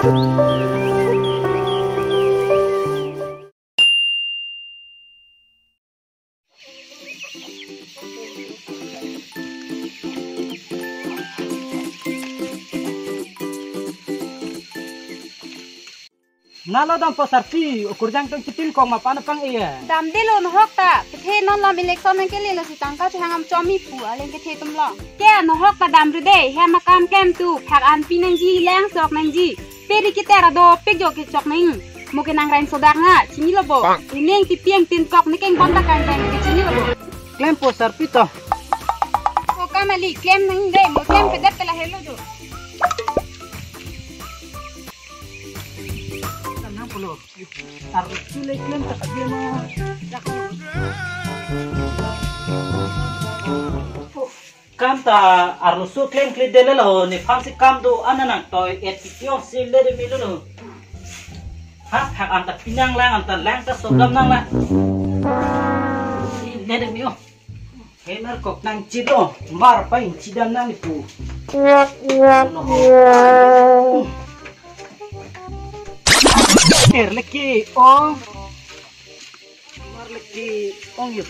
Nalo dam posarti ukurjang tong citil kong mapana pang iya. Dam dilo no hok ta kethe non la election nang kele lo si tangka changam chomi pu alen kethe tum lo. Ke no hok ta dam rude he makam kem tu phak an pinang ji lang sok nang ji. Peri kita do pek jo ke chok ning. Mungkin nang rain sodak nga chini lo bo. Ineng ti pieng tin kok ni keng bonta kan kan ke chini lo bo. Klaim posarti to. O kamali claim nang de mo claim ke det la hello jo. Pulo harus sulit klaim tak dia mau kam ta harus su klaim klik dele lo ni fansi kam do anana toy etipio sile de milu lo hak hak anta pinang lang anta lang ta sogam nang la sile de mio hemer kok nang cido mar pa incidam nang pu leki ong mar leki ong yuk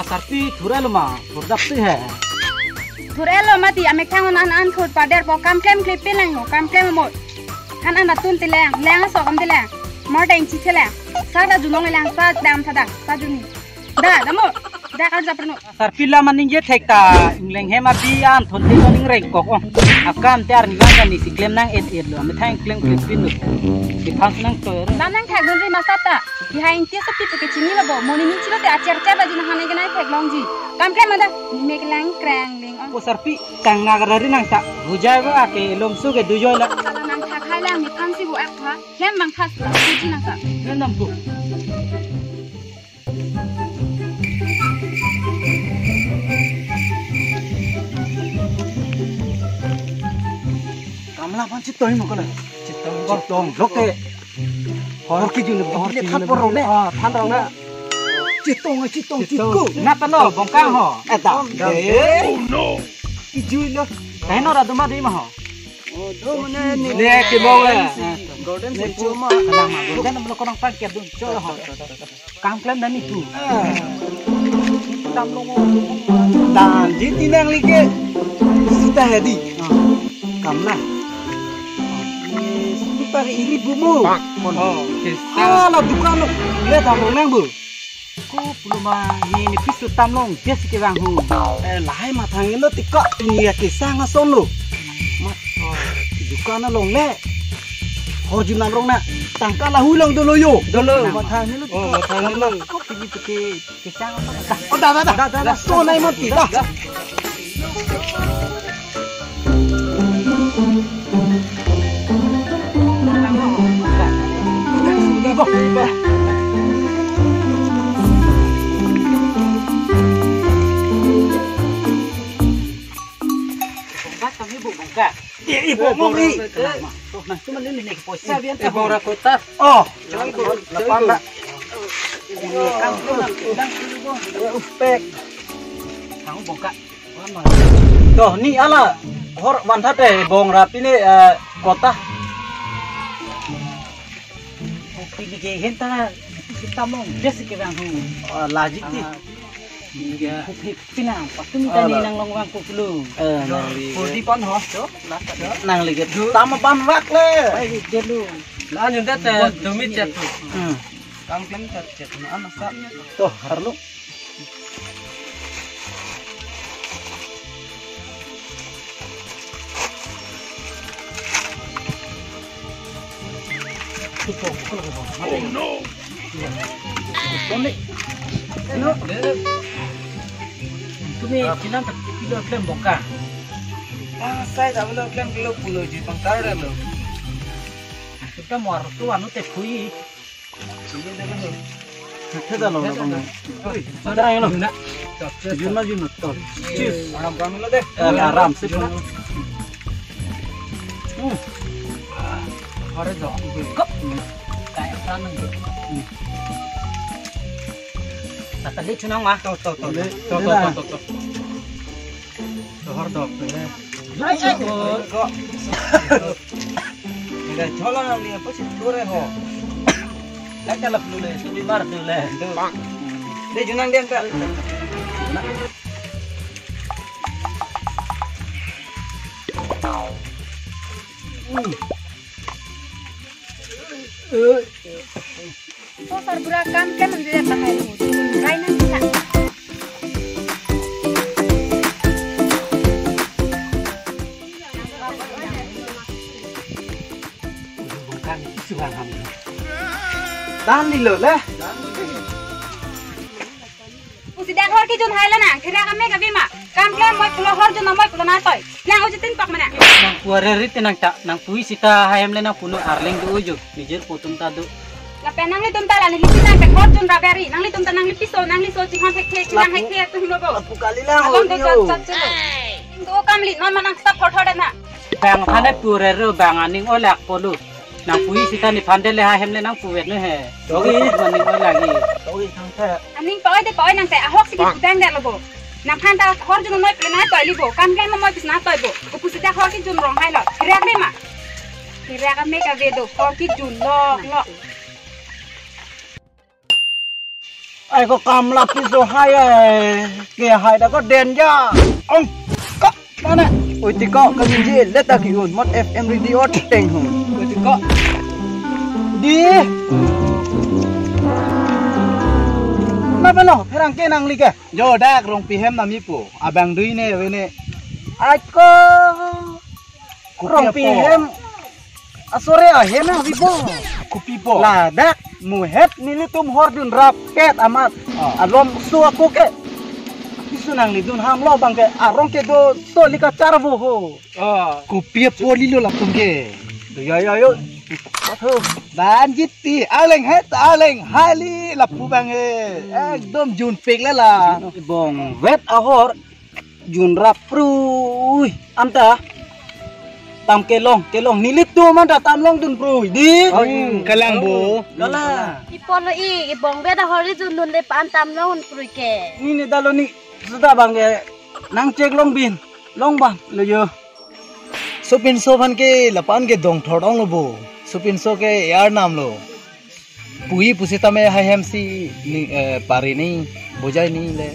Sarpi thura lo ma burdap tu hai thura lo mati amek thang an khut pader bo kam klem klip pelang no kam klem mo han an atun tilang lang so kam tilang mar dang chi tilang sa da junong lang sa dam thada sa juni da damo da kal japrno sarpi la maning ye thekta ingleng hema bi an thon te ning rek kok akam tiar ni lang ni si klem nang et lo me thang klem klip pin no si phang nang to nang thak dun ri masata behind tia so pitu ke chini lo bo moni ni chilo te acer cer baji na hane ganai thek long ji kam klem ada mek lang krang ling ko sarpi kang nagarari nang ta bujai ba ke lom su ke dujoy la nang thak hai lang ni phang si bo ak ha klem bang thas la ji nang ta nam bu kamla pan chitoi mo kana chitong loke hor ki jun hor ki than por ne than rong na chitong chitku na ta no bong kang ho eta oh no ki jui lo kai no ra duma dei ma ho oh do ne ne ki bong le golden ne chuma na ma golden mo ko nang pa ke dun cho ho kang klem dan itu tam lo mo dan di tinang li ke sita hedi kamla pari ini bumu. Oh, la bukan lo. Lihat tamlong nang bu. Ko belum ini pisu tamlong dia sikit bang hu. Lahai matang lo tikak ini ya kisah ngason lo. Mas, bukan long le. Horju nang rong na. Tangka lah hulang dulu yo. Dulu. Matang lo. Oh, matang lo. Kau pergi pakai kisah ngason. Oh, dah. So naik mati dah. Iba. Bongkat kami bu bongkat. Ibu mori. Nah, cuma ini nih posisi. Ibu rakotas. Oh, lepas lah. Kamu sedang uspek. Kamu bongkat. Tuh, ni ala hor mantap deh bong rapi ni kota. Pili ke henta kita mong desi ke bang lajik ti Iya. Pinang, pasti minta ni nang long wang pulu. Nang li. Pudi pon ho. Nang li get. Tama pam rak le. Ai get lu. Lah nyun dat dumit chat tu. Kang klem chat na anak sa. Toh harlu. Oh no. Tony. Ano? Kami kinam kilo klem bongka. Saya tak boleh klem kilo pulau je pangkar dah lo. Kita mau tu anu te pui. Sini dah kan. Kita lo bang. Sekarang yang lo. Jumlah jumlah tu. Cheers. Aram kami lo deh. Aram sip. Hari dah. Kok? Kayak sana gitu. Tata li chunang ma. To. Har dok le. Ko. Ida chola li apa sih tore ho. Dak kalap lu le, subi mar tu le. De chunang dia tak. Oh, berburakan kan menjadi bahaya lu. Kain nanti nak. Bukan suang ham. Dan ni lo lah. Usi dah hor kijun hai lah nak. Kira kami kabi mak. Kam klem moi pulau hor jun moi pulau natoi. Yang uji tin pak mana? Nang puare rit nang tak nang pui sita hayam le nang puno arling du uju. Nijer putum tadu. Lape nang li tumta lan lipi nang pek hor jun raberi. Nang li tumta nang li piso nang li so cikon hek nang hek tu hino bo. Apu kali lah. Abang tu cat celo. Itu kam li non manang stop hor hor na. Bang thane puare ro bang aning olak polu. Nang pui sita ni phande le hayam le nang puet no he. Dogi maning olagi. Dogi thang the. Aning poi de poi nang te ahok sikit dang dak lobo. Nang phanda hor jun moi pulau natoi libo. Kam klem moi pis natoi bo. Upu sita hor kijun rong hai lo. Kira kami mak. Kira kami kabe do hor kijun lo. Ai có cầm lắp cái số 2 kìa hai đã có đèn ra ông có đó này ôi thì có cái gì let ta kêu mất FM radio tình hùng ôi thì có đi nó bên nào thế rằng cái năng lực Jo dak rong pihem nami po. Abang dui ne we ne. ai có rong pi hem sore hem na vibo Kupi po. là dak mùi hết ni tum hor dun rap ket amat alom su aku ke isu nang li dun ham lo bang ke arong ke do so li ka charvo ho Kupi po lilo la tungge. yo thu Dan jitti aleng het aleng hali la pu bang ekdom jun pik la la. bong vet ahor jun rap prui anta tam kelong nilit tu man tam long dun prui di Kalang bo. Dala Ipolo ibong beda hori junun le pan tam laun pruike. ni dalo ni sudah bang ke nang cek long bin long bang lo yo Supin so ban ke lapan ke dong thodong lo bo. Supin so ke yar nam lo. Pui pusita me hayam si pari ni bojai ni le.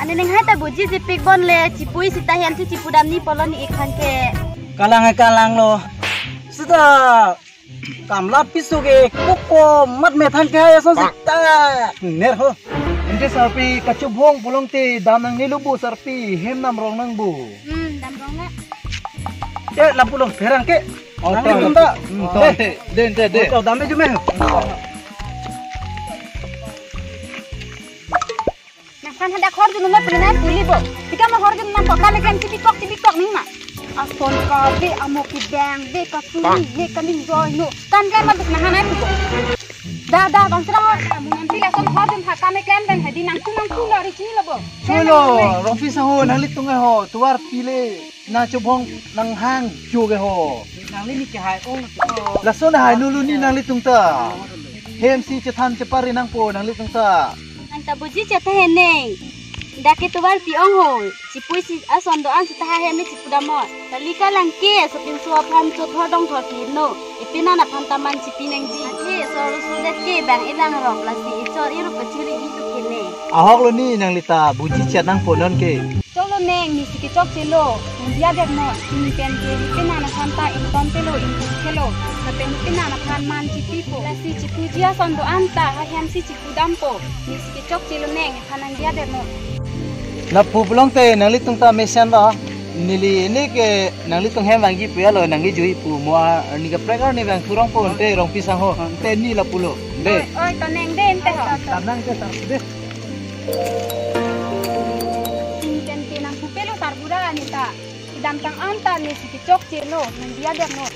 Ane neng hai ta buji jipik bon le cipui sita hian si cipudam ni polo ni ikhan ke. kalang lo sudah kamla pisu ke koko mat me than ke so sita ner ho Ente sarpi kacubong pulong ti danang nilubu sarpi hem nam rong nang bu. Dam rong na. ke la pulong perang ke nang to. tum ta De. to dame jume Nang phan hada hor jun moi pulau natoi libo. Jika mau hor jun nang pok kami klem tipikok nih mak. Asal kau be amo kidang be kapuni be kami join no. Kan klem mabuk nahanai pugo. Dah bang serang kamu nanti langsung hor jun hak kami klem dan hadi nang tu lari sini lobo. Chulo rong pi sa ho nang litung ho tuar pile na chubong nang hang chu ge ho. nang ni ke hai ong La so na hai nulu ni nang litung ta. Hem si chathan chapari nang po nang litung ta. Anta buji chata heneng. Dake tuwar piong ho. Cipui si ason doan sita hem ni cipudamo. Talika langke supin suap ham chut hodong thoki no. Ipina na pantaman cipineng ji. Ake so sudet ke bang ilang rong lasi icor iru keciri itu kene. ahok lo ni nang lita buji chat nang ponon ke. Cholo neng ni siki chok chelo, dia der no, ini pen ke pina na kanta in tompelo in kelo, na pen pina na kan man cipipo, la si cipu dia sondo anta ha hem si cipu dampo, ni siki chok chelo neng kanang dia der no. Na pu belong te nang litung ta mesan ba, nili ini ke nang litung hem wangi puya lo nang jui pu mua ni ka prekar ni bang kurang pon te rong pisang ho, te ni la pulo. De. Oi to neng den te ho. Tanang ke tar de. Pupelo tarbura anita, idam tang anta ni si chok chelo, nandia der no.